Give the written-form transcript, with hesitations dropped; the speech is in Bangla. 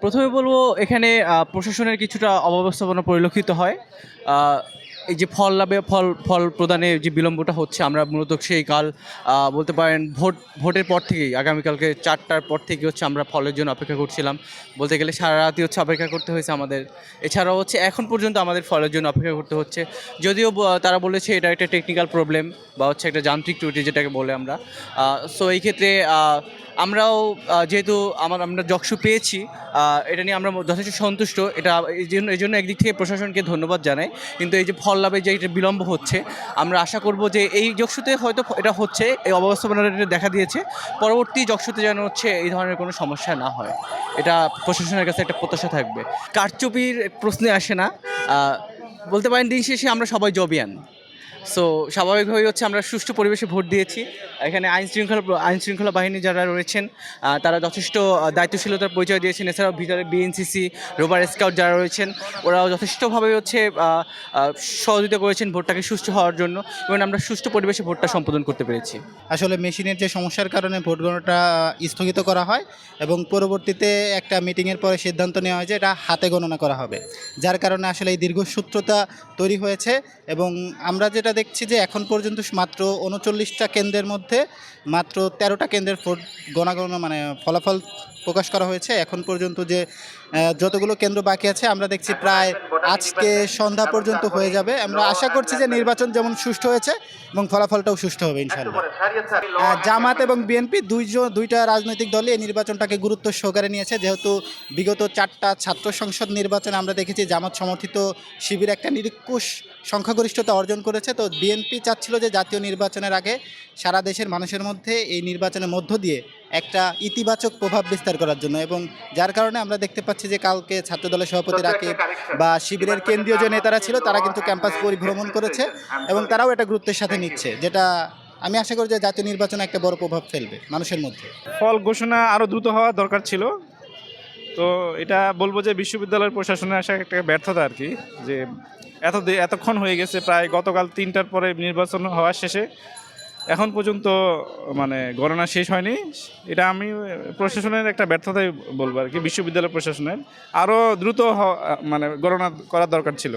প্রথমে বলব এখানে প্রশাসনের কিছুটা অব্যবস্থাপনা পরিলক্ষিত হয়। আ এই যে ফল লাভে ফল প্রদানে যে বিলম্বটা হচ্ছে আমরা মূলত সেই কাল বলতে পারেন ভোটের পর থেকেই আগামীকালকে ৪টার পর থেকে হচ্ছে আমরা ফলের জন্য অপেক্ষা করছিলাম। বলতে গেলে সারারাতই হচ্ছে অপেক্ষা করতে হয়েছে আমাদের। এছাড়াও হচ্ছে এখন পর্যন্ত আমাদের ফলের জন্য অপেক্ষা করতে হচ্ছে। যদিও তারা বলেছে এটা একটা টেকনিক্যাল প্রবলেম বা হচ্ছে একটা যান্ত্রিক ত্রুটি যেটাকে বলে আমরা। সো এই ক্ষেত্রে আমরাও যেহেতু আমরা যকসু পেয়েছি, এটা নিয়ে আমরা যথেষ্ট সন্তুষ্ট। এটা এই জন্য একদিক থেকে প্রশাসনকে ধন্যবাদ জানাই। কিন্তু এই যে ফল লাভে যে একটা বিলম্ব হচ্ছে, আমরা আশা করব যে এই যকসুতে হয়তো এটা হচ্ছে, এই অব্যবস্থাপনাটা এটা দেখা দিয়েছে। পরবর্তী যকসুতে যেন হচ্ছে এই ধরনের কোনো সমস্যা না হয়। এটা প্রশাসনের কাছে একটা প্রত্যাশা থাকবে। কারচুপির প্রশ্নে আসে না। আ বলতে পারেন দিন শেষে আমরা সবাই জবিয়ান। সো স্বাভাবিকভাবেই হচ্ছে আমরা সুষ্ঠু পরিবেশে ভোট দিয়েছি। এখানে আইনশৃঙ্খলা বাহিনী যারা রয়েছেন তারা যথেষ্ট দায়িত্বশীলতার পরিচয় দিয়েছেন। এছাড়াও ভিতরে বিএনসিসি, রোভার স্কাউট যারা রয়েছেন ওরাও যথেষ্টভাবে হচ্ছে সহযোগিতা করেছেন ভোটটাকে সুষ্ঠু হওয়ার জন্য এবং আমরা সুষ্ঠু পরিবেশে ভোটটা সম্পাদন করতে পেরেছি। আসলে মেশিনের যে সমস্যার কারণে ভোট গণনাটা স্থগিত করা হয় এবং পরবর্তীতে একটা মিটিংয়ের পরে সিদ্ধান্ত নেওয়া হয় যে এটা হাতে গণনা করা হবে, যার কারণে আসলে এই দীর্ঘসূত্রতা তৈরি হয়েছে। এবং আমরা যেটা দেখছি যে এখন পর্যন্ত মাত্র ৩৯টা কেন্দ্রের মধ্যে মাত্র ১৩টা কেন্দ্রের ভোট গণনা মানে ফলাফল প্রকাশ করা হয়েছে। এখন পর্যন্ত যে যতগুলো কেন্দ্র বাকি আছে আমরা দেখছি প্রায় আজকে সন্ধ্যা পর্যন্ত হয়ে যাবে। আমরা আশা করছি যে নির্বাচন যেমন সুষ্ঠু হয়েছে এবং ফলাফলটাও সুষ্ঠু হবে ইনশাআল্লাহ। জামাত এবং বিএনপি দুইটা রাজনৈতিক দলই এই নির্বাচনটাকে গুরুত্ব সহকারে নিয়েছে, যেহেতু বিগত 4টা ছাত্র সংসদ নির্বাচনে আমরা দেখেছি জামাত সমর্থিত শিবির একটা নিরঙ্কুশ সংখ্যাগরিষ্ঠতা অর্জন করেছে। তো বিএনপি চাচ্ছিল যে জাতীয় নির্বাচনের আগে সারা দেশের মানুষের মধ্যে এই নির্বাচনের মধ্য দিয়ে একটা ইতিবাচক প্রভাব বিস্তার করার জন্য, এবং যার কারণে আমরা দেখতে পাচ্ছি যে কালকে ছাত্রদলের সভাপতি রাকিব বা শিবিরের কেন্দ্রীয় যে নেতারা ছিল তারা কিন্তু ক্যাম্পাস পরিভ্রমণ করেছে এবং তারাও এটা গুরুত্বের সাথে নিচ্ছে, যেটা আমি আশা করি যে জাতীয় নির্বাচনে একটা বড় প্রভাব ফেলবে মানুষের মধ্যে। ফল ঘোষণা আরও দ্রুত হওয়া দরকার ছিল। তো এটা বলবো যে বিশ্ববিদ্যালয়ের প্রশাসনের আসা একটা ব্যর্থতা আর কি, যে এতক্ষণ হয়ে গেছে, প্রায় গতকাল 3টার পরে নির্বাচন হওয়ার শেষে এখন পর্যন্ত মানে গণনা শেষ হয়নি। এটা আমি প্রশাসনের একটা ব্যর্থতাই বলবো আর কি, বিশ্ববিদ্যালয় প্রশাসনের আরও দ্রুত মানে গণনা করার দরকার ছিল।